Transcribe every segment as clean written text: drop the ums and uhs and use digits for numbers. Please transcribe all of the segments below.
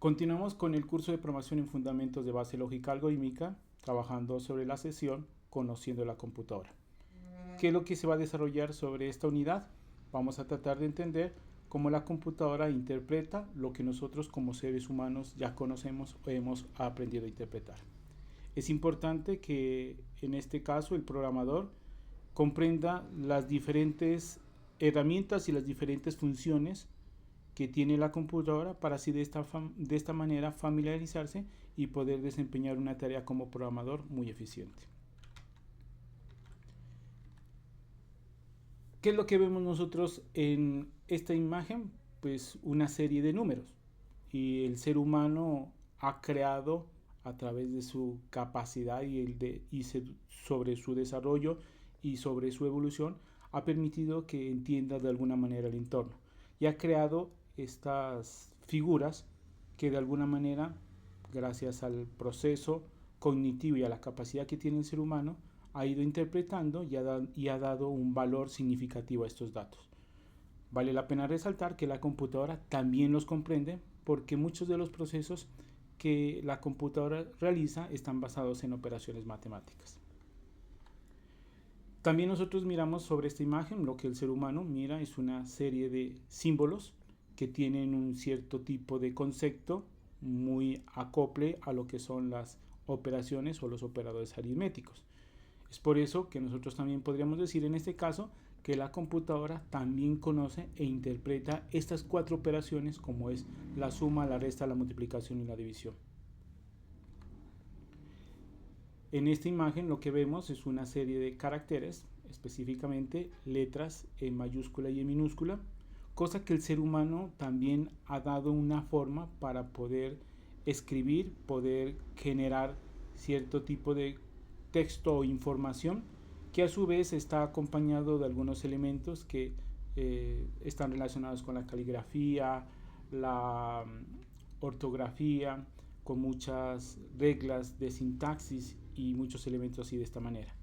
Continuamos con el curso de promoción en fundamentos de base lógica algorítmica, trabajando sobre la sesión Conociendo la computadora. ¿Qué es lo que se va a desarrollar sobre esta unidad? Vamos a tratar de entender cómo la computadora interpreta lo que nosotros como seres humanos ya conocemos o hemos aprendido a interpretar. Es importante que en este caso el programador comprenda las diferentes herramientas y las diferentes funciones que tiene la computadora para así de esta manera familiarizarse y poder desempeñar una tarea como programador muy eficiente. ¿Qué es lo que vemos nosotros en esta imagen? Pues una serie de números, y el ser humano ha creado a través de su capacidad sobre su desarrollo y sobre su evolución, ha permitido que entienda de alguna manera el entorno y ha creado estas figuras que de alguna manera, gracias al proceso cognitivo y a la capacidad que tiene el ser humano, ha ido interpretando y ha dado un valor significativo a estos datos. Vale la pena resaltar que la computadora también los comprende, porque muchos de los procesos que la computadora realiza están basados en operaciones matemáticas. También nosotros miramos sobre esta imagen, lo que el ser humano mira es una serie de símbolos que tienen un cierto tipo de concepto muy acople a lo que son las operaciones o los operadores aritméticos. Es por eso que nosotros también podríamos decir en este caso que la computadora también conoce e interpreta estas cuatro operaciones, como es la suma, la resta, la multiplicación y la división. En esta imagen lo que vemos es una serie de caracteres, específicamente letras en mayúscula y en minúscula, cosa que el ser humano también ha dado una forma para poder escribir, poder generar cierto tipo de texto o información que a su vez está acompañado de algunos elementos que están relacionados con la caligrafía, la ortografía, con muchas reglas de sintaxis y muchos elementos así de esta manera.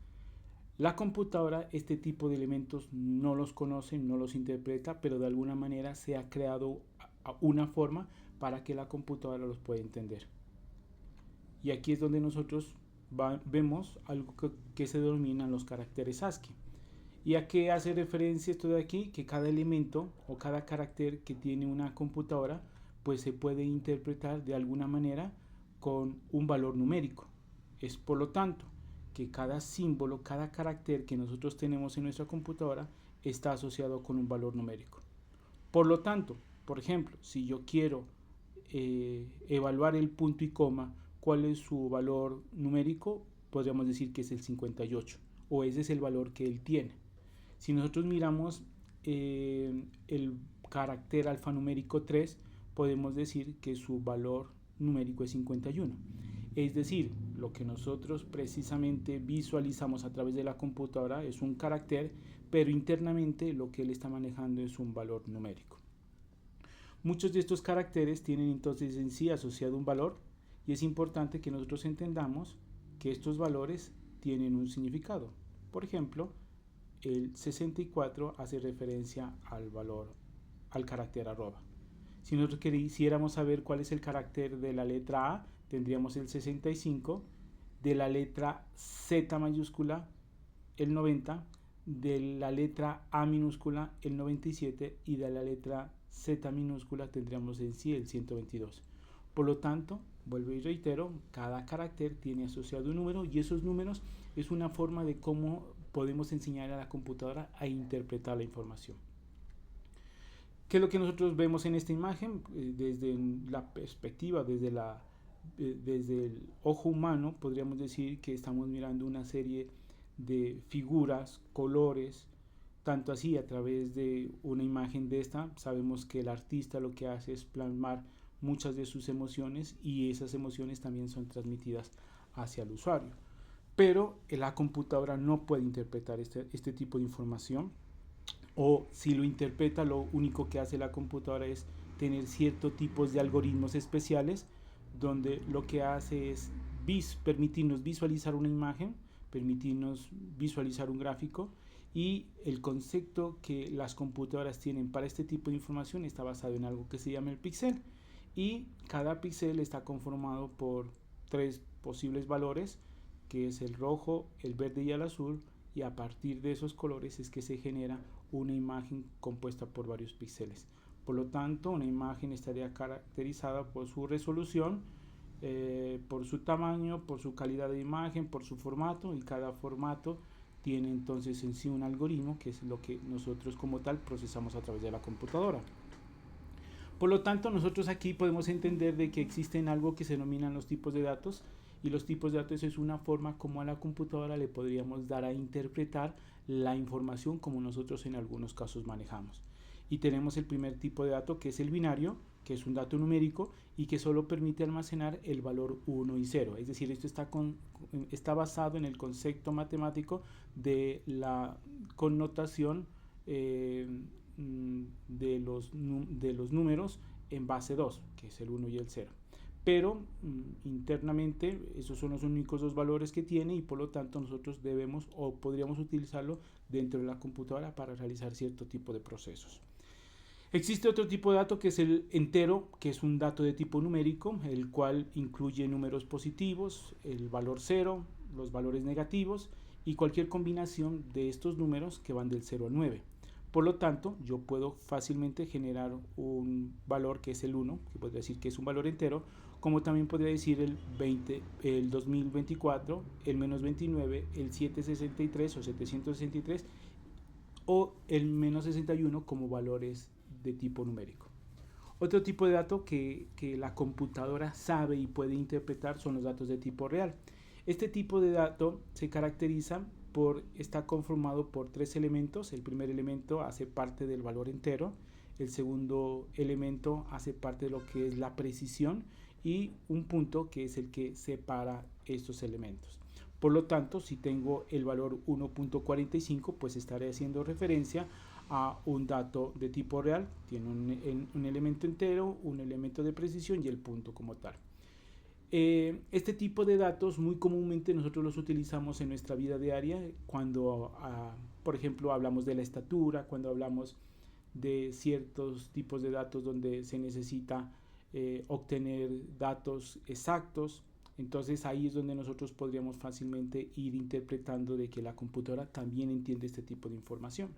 La computadora este tipo de elementos no los conoce, no los interpreta, pero de alguna manera se ha creado una forma para que la computadora los pueda entender. Y aquí es donde nosotros vemos algo que se denominan los caracteres ASCII. ¿Y a qué hace referencia esto de aquí? Que cada elemento o cada carácter que tiene una computadora pues se puede interpretar de alguna manera con un valor numérico. Es por lo tanto que cada símbolo, cada carácter que nosotros tenemos en nuestra computadora está asociado con un valor numérico. Por lo tanto, por ejemplo, si yo quiero evaluar el punto y coma, ¿cuál es su valor numérico? Podríamos decir que es el 58, o ese es el valor que él tiene. Si nosotros miramos el carácter alfanumérico 3, podemos decir que su valor numérico es 51. Es decir, lo que nosotros precisamente visualizamos a través de la computadora es un carácter, pero internamente lo que él está manejando es un valor numérico. Muchos de estos caracteres tienen entonces en sí asociado un valor, y es importante que nosotros entendamos que estos valores tienen un significado. Por ejemplo, el 64 hace referencia al carácter arroba. Si nosotros quisiéramos saber cuál es el carácter de la letra A, tendríamos el 65, de la letra Z mayúscula el 90, de la letra A minúscula el 97 y de la letra Z minúscula tendríamos en sí el 122. Por lo tanto, vuelvo y reitero, cada carácter tiene asociado un número, y esos números es una forma de cómo podemos enseñar a la computadora a interpretar la información. ¿Qué es lo que nosotros vemos en esta imagen? Desde la perspectiva, desde el ojo humano, podríamos decir que estamos mirando una serie de figuras, colores, tanto así a través de una imagen de esta, sabemos que el artista lo que hace es plasmar muchas de sus emociones, y esas emociones también son transmitidas hacia el usuario. Pero la computadora no puede interpretar este tipo de información, o si lo interpreta, lo único que hace la computadora es tener ciertos tipos de algoritmos especiales, donde lo que hace es permitirnos visualizar una imagen, permitirnos visualizar un gráfico, y el concepto que las computadoras tienen para este tipo de información está basado en algo que se llama el píxel, y cada píxel está conformado por tres posibles valores, que es el rojo, el verde y el azul, y a partir de esos colores es que se genera una imagen compuesta por varios píxeles. Por lo tanto, una imagen estaría caracterizada por su resolución, por su tamaño, por su calidad de imagen, por su formato, y cada formato tiene entonces en sí un algoritmo que es lo que nosotros como tal procesamos a través de la computadora. Por lo tanto, nosotros aquí podemos entender de que existen algo que se denominan los tipos de datos, y los tipos de datos es una forma como a la computadora le podríamos dar a interpretar la información como nosotros en algunos casos manejamos. Y tenemos el primer tipo de dato, que es el binario, que es un dato numérico y que solo permite almacenar el valor 1 y 0. Es decir, esto está basado en el concepto matemático de la connotación de los números en base 2, que es el 1 y el 0. Pero internamente esos son los únicos dos valores que tiene, y por lo tanto nosotros debemos o podríamos utilizarlo dentro de la computadora para realizar cierto tipo de procesos. Existe otro tipo de dato que es el entero, que es un dato de tipo numérico, el cual incluye números positivos, el valor 0, los valores negativos y cualquier combinación de estos números que van del 0 al 9. Por lo tanto, yo puedo fácilmente generar un valor que es el 1, que podría decir que es un valor entero, como también podría decir el 2024, el menos 29, el 763 o 763 o el menos 61 como valores de tipo numérico. Otro tipo de dato que la computadora sabe y puede interpretar son los datos de tipo real. Este tipo de dato se caracteriza por estar conformado por tres elementos. El primer elemento hace parte del valor entero, el segundo elemento hace parte de lo que es la precisión y un punto que es el que separa estos elementos. Por lo tanto, si tengo el valor 1.45, pues estaré haciendo referencia a un dato de tipo real. Tiene un elemento entero, un elemento de precisión y el punto como tal. Este tipo de datos muy comúnmente nosotros los utilizamos en nuestra vida diaria cuando, por ejemplo, hablamos de la estatura, cuando hablamos de ciertos tipos de datos donde se necesita obtener datos exactos. Entonces ahí es donde nosotros podríamos fácilmente ir interpretando de que la computadora también entiende este tipo de información.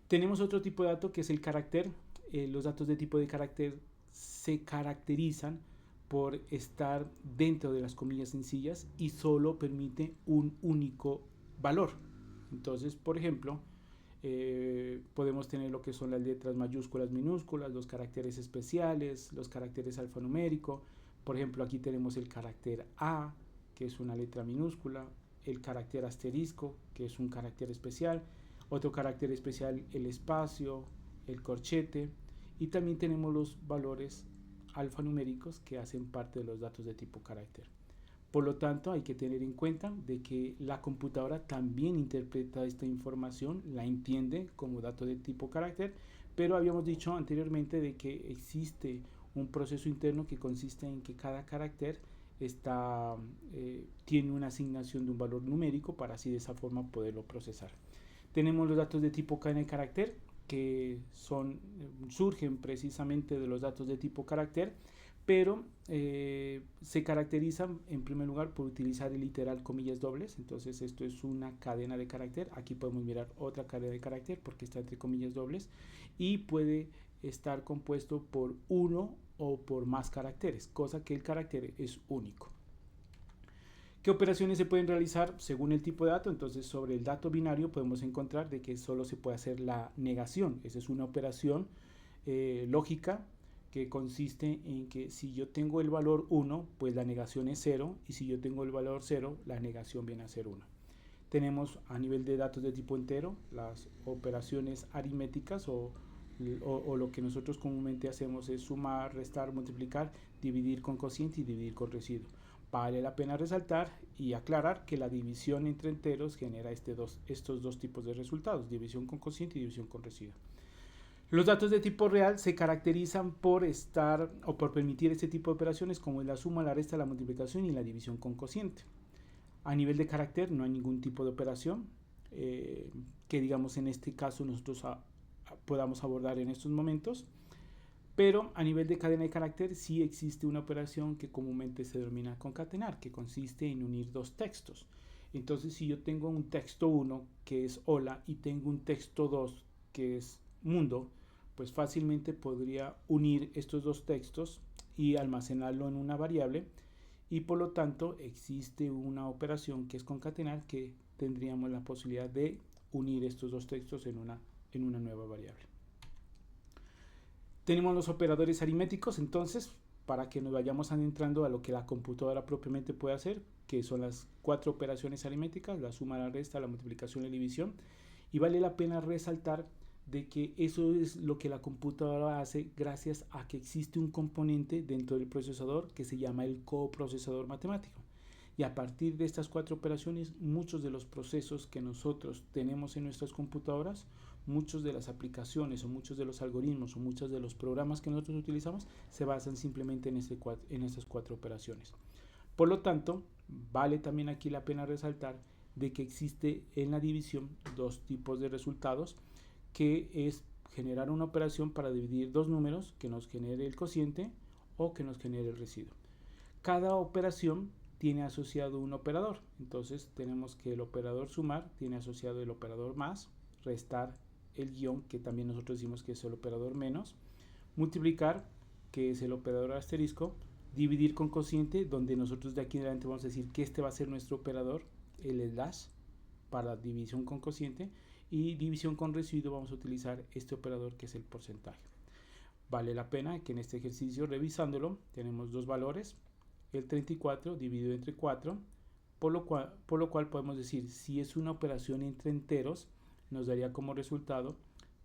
Tenemos otro tipo de dato que es el carácter. Los datos de tipo de carácter se caracterizan por estar dentro de las comillas sencillas y solo permite un único valor. Entonces, por ejemplo, podemos tener lo que son las letras mayúsculas, minúsculas, los caracteres especiales, los caracteres alfanumérico. Por ejemplo, aquí tenemos el carácter A, que es una letra minúscula, el carácter asterisco, que es un carácter especial, otro carácter especial, el espacio, el corchete, y también tenemos los valores alfanuméricos que hacen parte de los datos de tipo carácter. Por lo tanto, hay que tener en cuenta de que la computadora también interpreta esta información, la entiende como dato de tipo carácter, pero habíamos dicho anteriormente de que existe un proceso interno que consiste en que cada carácter tiene una asignación de un valor numérico para así de esa forma poderlo procesar. Tenemos los datos de tipo cadena de carácter, que surgen precisamente de los datos de tipo carácter, pero se caracterizan en primer lugar por utilizar el literal comillas dobles. Entonces esto es una cadena de carácter. Aquí podemos mirar otra cadena de carácter porque está entre comillas dobles y puede estar compuesto por uno o por más caracteres, cosa que el carácter es único. ¿Qué operaciones se pueden realizar según el tipo de dato? Entonces, sobre el dato binario podemos encontrar de que solo se puede hacer la negación. Esa es una operación lógica que consiste en que si yo tengo el valor 1, pues la negación es 0, y si yo tengo el valor 0, la negación viene a ser 1. Tenemos a nivel de datos de tipo entero las operaciones aritméticas o lo que nosotros comúnmente hacemos es sumar, restar, multiplicar, dividir con cociente y dividir con residuo. Vale la pena resaltar y aclarar que la división entre enteros genera estos dos tipos de resultados, división con cociente y división con residuo. Los datos de tipo real se caracterizan por permitir este tipo de operaciones como es la suma, la resta, la multiplicación y la división con cociente. A nivel de carácter no hay ningún tipo de operación que digamos en este caso nosotros podamos abordar en estos momentos, Pero a nivel de cadena de carácter sí existe una operación que comúnmente se denomina concatenar, que consiste en unir dos textos. Entonces, si yo tengo un texto 1 que es hola y tengo un texto 2 que es mundo, pues fácilmente podría unir estos dos textos y almacenarlo en una variable, y por lo tanto existe una operación que es concatenar, que tendríamos la posibilidad de unir estos dos textos en una nueva variable. Tenemos los operadores aritméticos, entonces, para que nos vayamos adentrando a lo que la computadora propiamente puede hacer, que son las 4 operaciones aritméticas: la suma, la resta, la multiplicación y la división. Y vale la pena resaltar de que eso es lo que la computadora hace gracias a que existe un componente dentro del procesador que se llama el coprocesador matemático. Y a partir de estas 4 operaciones, muchos de los procesos que nosotros tenemos en nuestras computadoras, muchas de las aplicaciones o muchos de los algoritmos o muchos de los programas que nosotros utilizamos se basan simplemente en estas 4 operaciones. Por lo tanto, vale también aquí la pena resaltar de que existe en la división dos tipos de resultados, que es generar una operación para dividir dos números que nos genere el cociente o que nos genere el residuo. Cada operación tiene asociado un operador, entonces tenemos que el operador sumar tiene asociado el operador más, restar el guión, que también nosotros decimos que es el operador menos, multiplicar, que es el operador asterisco, dividir con cociente, donde nosotros de aquí en adelante vamos a decir que este va a ser nuestro operador, el slash, para división con cociente, y división con residuo vamos a utilizar este operador que es el porcentaje. Vale la pena que en este ejercicio, revisándolo, tenemos dos valores, el 34 dividido entre 4, por lo cual podemos decir, si es una operación entre enteros, nos daría como resultado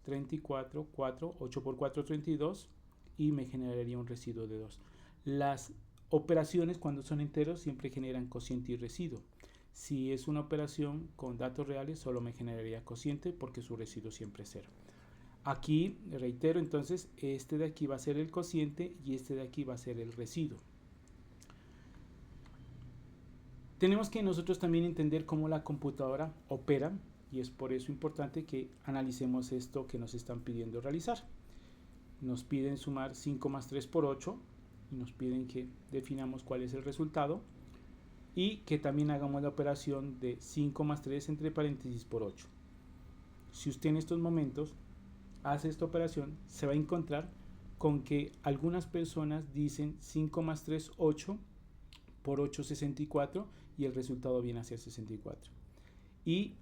34, 4, 8 por 4, 32, y me generaría un residuo de 2. Las operaciones cuando son enteros siempre generan cociente y residuo. Si es una operación con datos reales, solo me generaría cociente porque su residuo siempre es 0. Aquí, reitero, entonces, este de aquí va a ser el cociente y este de aquí va a ser el residuo. Tenemos que nosotros también entender cómo la computadora opera, y es por eso importante que analicemos esto que nos están pidiendo realizar. Nos piden sumar 5 más 3 por 8 y nos piden que definamos cuál es el resultado y que también hagamos la operación de 5 más 3 entre paréntesis por 8. Si usted en estos momentos hace esta operación, se va a encontrar con que algunas personas dicen 5 más 3, 8, por 8, 64, y el resultado viene a ser 64. Y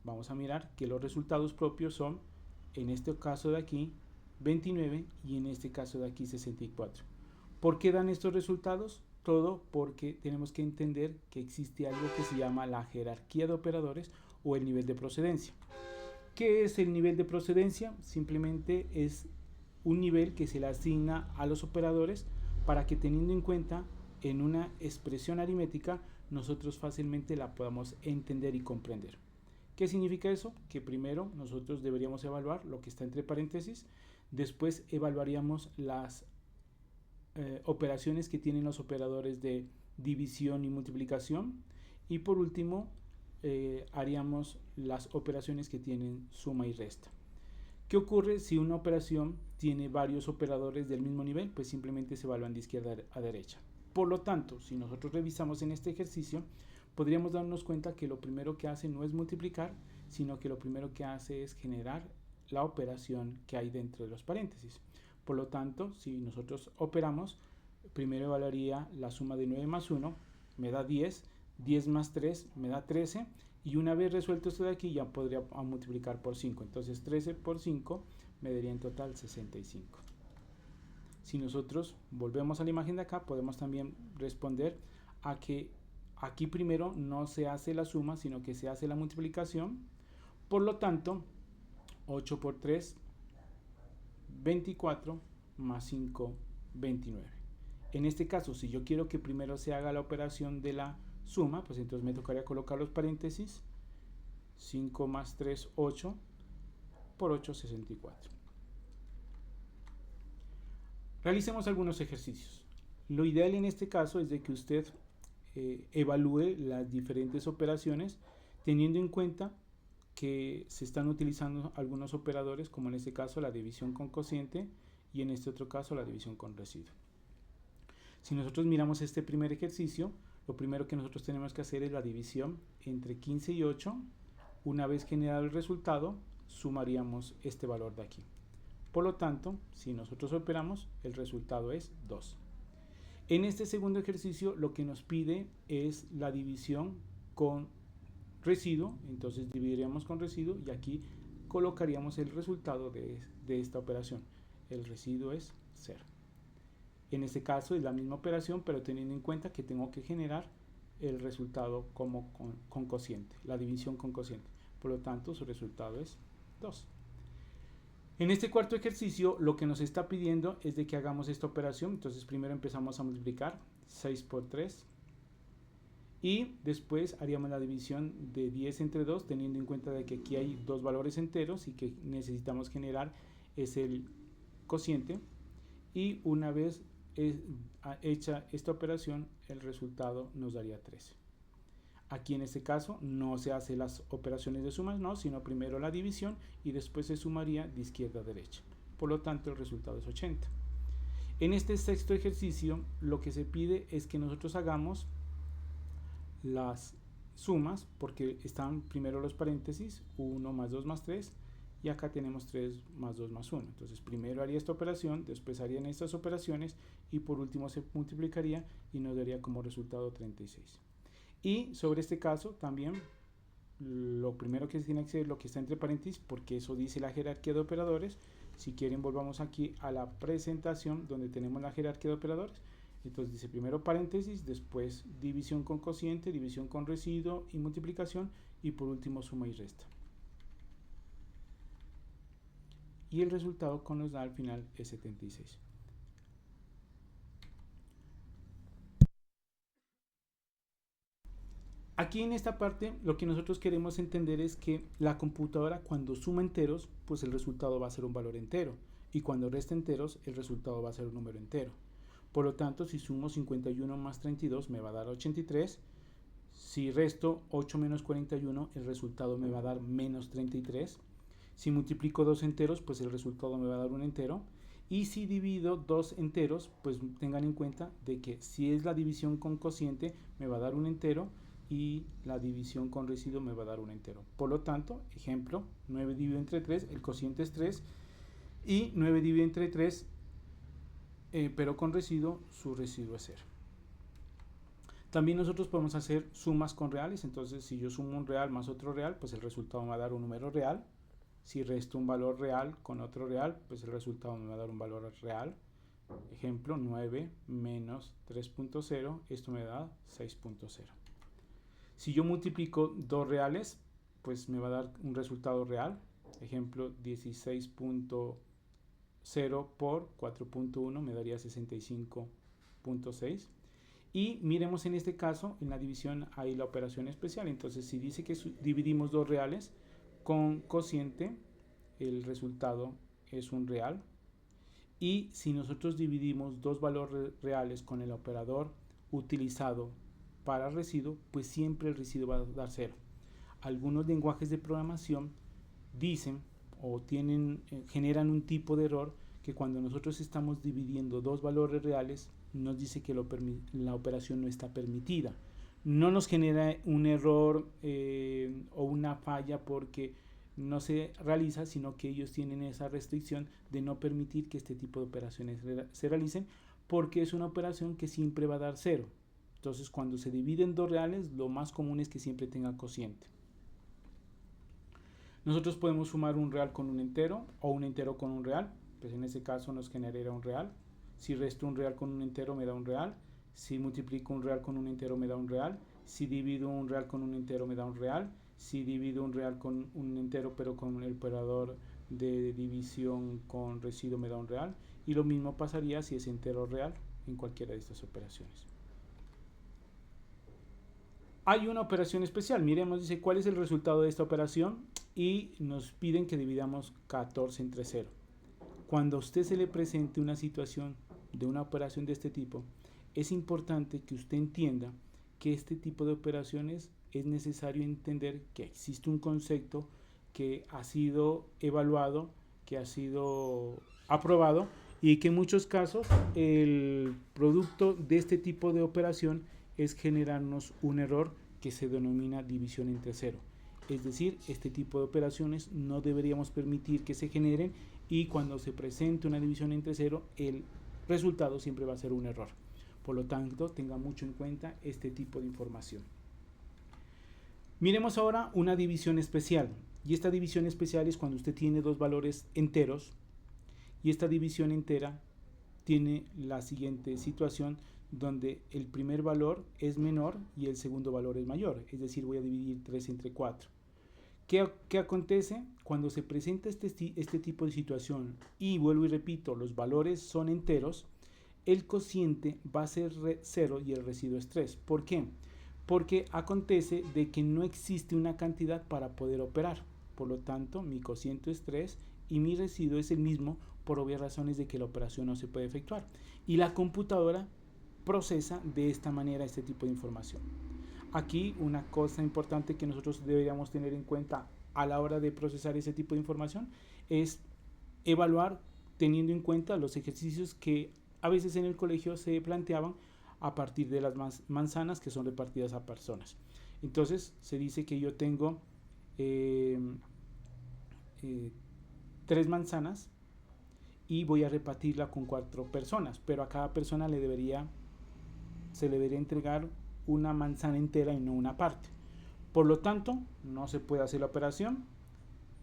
vamos a mirar que los resultados propios son, en este caso de aquí, 29, y en este caso de aquí, 64. ¿Por qué dan estos resultados? Todo porque tenemos que entender que existe algo que se llama la jerarquía de operadores o el nivel de procedencia. ¿Qué es el nivel de procedencia? Simplemente es un nivel que se le asigna a los operadores para que, teniendo en cuenta en una expresión aritmética, nosotros fácilmente la podamos entender y comprender. ¿Qué significa eso? Que primero nosotros deberíamos evaluar lo que está entre paréntesis, después evaluaríamos las operaciones que tienen los operadores de división y multiplicación, y por último haríamos las operaciones que tienen suma y resta. ¿Qué ocurre si una operación tiene varios operadores del mismo nivel? Pues simplemente se evalúan de izquierda a derecha. Por lo tanto, si nosotros revisamos en este ejercicio, podríamos darnos cuenta que lo primero que hace no es multiplicar, sino que lo primero que hace es generar la operación que hay dentro de los paréntesis. Por lo tanto, si nosotros operamos, primero evaluaría la suma de 9 más 1, me da 10, 10 más 3 me da 13, y una vez resuelto esto de aquí ya podría multiplicar por 5. Entonces 13 por 5 me daría en total 65. Si nosotros volvemos a la imagen de acá, podemos también responder a que aquí primero no se hace la suma, sino que se hace la multiplicación. Por lo tanto, 8 por 3, 24, más 5, 29. En este caso, si yo quiero que primero se haga la operación de la suma, pues entonces me tocaría colocar los paréntesis. 5 más 3, 8, por 8, 64. Realicemos algunos ejercicios. Lo ideal en este caso es de que usted evalúe las diferentes operaciones, teniendo en cuenta que se están utilizando algunos operadores, como en este caso la división con cociente y en este otro caso la división con residuo. Si nosotros miramos este primer ejercicio, lo primero que nosotros tenemos que hacer es la división entre 15 y 8. Una vez generado el resultado, sumaríamos este valor de aquí. Por lo tanto, si nosotros operamos, el resultado es 2. En este segundo ejercicio, lo que nos pide es la división con residuo. Entonces dividiríamos con residuo y aquí colocaríamos el resultado de esta operación. El residuo es 0. En este caso es la misma operación, pero teniendo en cuenta que tengo que generar el resultado como con cociente, la división con cociente. Por lo tanto, su resultado es 2. En este cuarto ejercicio, lo que nos está pidiendo es de que hagamos esta operación. Entonces, primero empezamos a multiplicar 6 por 3. Y después haríamos la división de 10 entre 2, teniendo en cuenta de que aquí hay dos valores enteros y que necesitamos generar es el cociente. Y una vez hecha esta operación, el resultado nos daría 13. Aquí en este caso no se hace las operaciones de sumas, no, sino primero la división y después se sumaría de izquierda a derecha. Por lo tanto, el resultado es 80. En este sexto ejercicio, lo que se pide es que nosotros hagamos las sumas, porque están primero los paréntesis, 1 más 2 más 3, y acá tenemos 3 más 2 más 1. Entonces primero haría esta operación, después harían estas operaciones y por último se multiplicaría y nos daría como resultado 36. Y sobre este caso también lo primero que se tiene que hacer es lo que está entre paréntesis, porque eso dice la jerarquía de operadores. Si quieren, volvamos aquí a la presentación donde tenemos la jerarquía de operadores. Entonces dice primero paréntesis, después división con cociente, división con residuo y multiplicación, y por último suma y resta. Y el resultado que nos da al final es 76. Aquí en esta parte lo que nosotros queremos entender es que la computadora cuando suma enteros, pues el resultado va a ser un valor entero, y cuando resta enteros, el resultado va a ser un número entero. Por lo tanto, si sumo 51 más 32 me va a dar 83. Si resto 8 menos 41, el resultado me va a dar menos 33. Si multiplico dos enteros, pues el resultado me va a dar un entero. Y si divido dos enteros, pues tengan en cuenta de que si es la división con cociente, me va a dar un entero, y la división con residuo me va a dar un entero. Por lo tanto, ejemplo, 9 dividido entre 3, el cociente es 3, y 9 dividido entre 3, pero con residuo, su residuo es 0. También nosotros podemos hacer sumas con reales. Entonces, si yo sumo un real más otro real, pues el resultado me va a dar un número real. Si resto un valor real con otro real, pues el resultado me va a dar un valor real. Ejemplo, 9 menos 3.0, esto me da 6.0. Si yo multiplico dos reales, pues me va a dar un resultado real. Ejemplo, 16.0 por 4.1 me daría 65.6. Y miremos en este caso, en la división hay la operación especial. Entonces, si dice que dividimos dos reales con cociente, el resultado es un real. Y si nosotros dividimos dos valores reales con el operador utilizado para residuo, pues siempre el residuo va a dar 0. Algunos lenguajes de programación dicen o generan un tipo de error que cuando nosotros estamos dividiendo dos valores reales nos dice que la operación no está permitida. No nos genera un error o una falla porque no se realiza, sino que ellos tienen esa restricción de no permitir que este tipo de operaciones se realicen, porque es una operación que siempre va a dar 0. Entonces, cuando se dividen dos reales, lo más común es que siempre tenga cociente. Nosotros podemos sumar un real con un entero o un entero con un real. Pues en ese caso nos genera un real. Si resto un real con un entero me da un real. Si multiplico un real con un entero me da un real. Si divido un real con un entero me da un real. Si divido un real con un entero pero con el operador de división con residuo me da un real. Y lo mismo pasaría si es entero real en cualquiera de estas operaciones. Hay una operación especial. Miremos, dice cuál es el resultado de esta operación y nos piden que dividamos 14 entre 0. Cuando a usted se le presente una situación de una operación de este tipo, es importante que usted entienda que este tipo de operaciones es necesario entender que existe un concepto que ha sido evaluado, que ha sido aprobado y que en muchos casos el producto de este tipo de operación es generarnos un error que se denomina división entre cero. Es decir, este tipo de operaciones no deberíamos permitir que se generen, y cuando se presente una división entre cero, el resultado siempre va a ser un error. Por lo tanto, tenga mucho en cuenta este tipo de información. Miremos ahora una división especial. Y esta división especial es cuando usted tiene dos valores enteros, y esta división entera tiene la siguiente situación, donde el primer valor es menor y el segundo valor es mayor. Es decir, voy a dividir 3 entre 4. ¿Qué acontece? Cuando se presenta este tipo de situación, y vuelvo y repito, los valores son enteros, el cociente va a ser 0 y el residuo es 3. ¿Por qué? Porque acontece de que no existe una cantidad para poder operar. Por lo tanto, mi cociente es 3 y mi residuo es el mismo, por obvias razones de que la operación no se puede efectuar. Y la computadora procesa de esta manera este tipo de información. Aquí una cosa importante que nosotros deberíamos tener en cuenta a la hora de procesar ese tipo de información es evaluar teniendo en cuenta los ejercicios que a veces en el colegio se planteaban a partir de las manzanas que son repartidas a personas. Entonces se dice que yo tengo 3 manzanas y voy a repartirla con 4 personas, pero a cada persona se le debería entregar una manzana entera y no una parte. Por lo tanto, no se puede hacer la operación.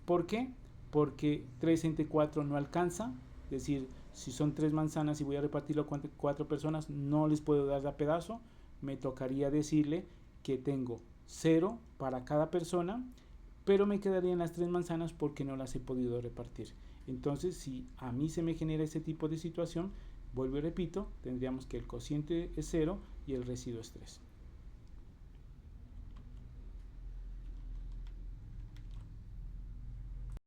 ¿Por qué? Porque 3 entre 4 no alcanza. Es decir, si son 3 manzanas y voy a repartirlo con 4 personas, no les puedo dar a pedazo. Me tocaría decirle que tengo 0 para cada persona, pero me quedarían las 3 manzanas porque no las he podido repartir. Entonces, si a mí se me genera ese tipo de situación, vuelvo y repito, tendríamos que el cociente es 0 y el residuo es 3.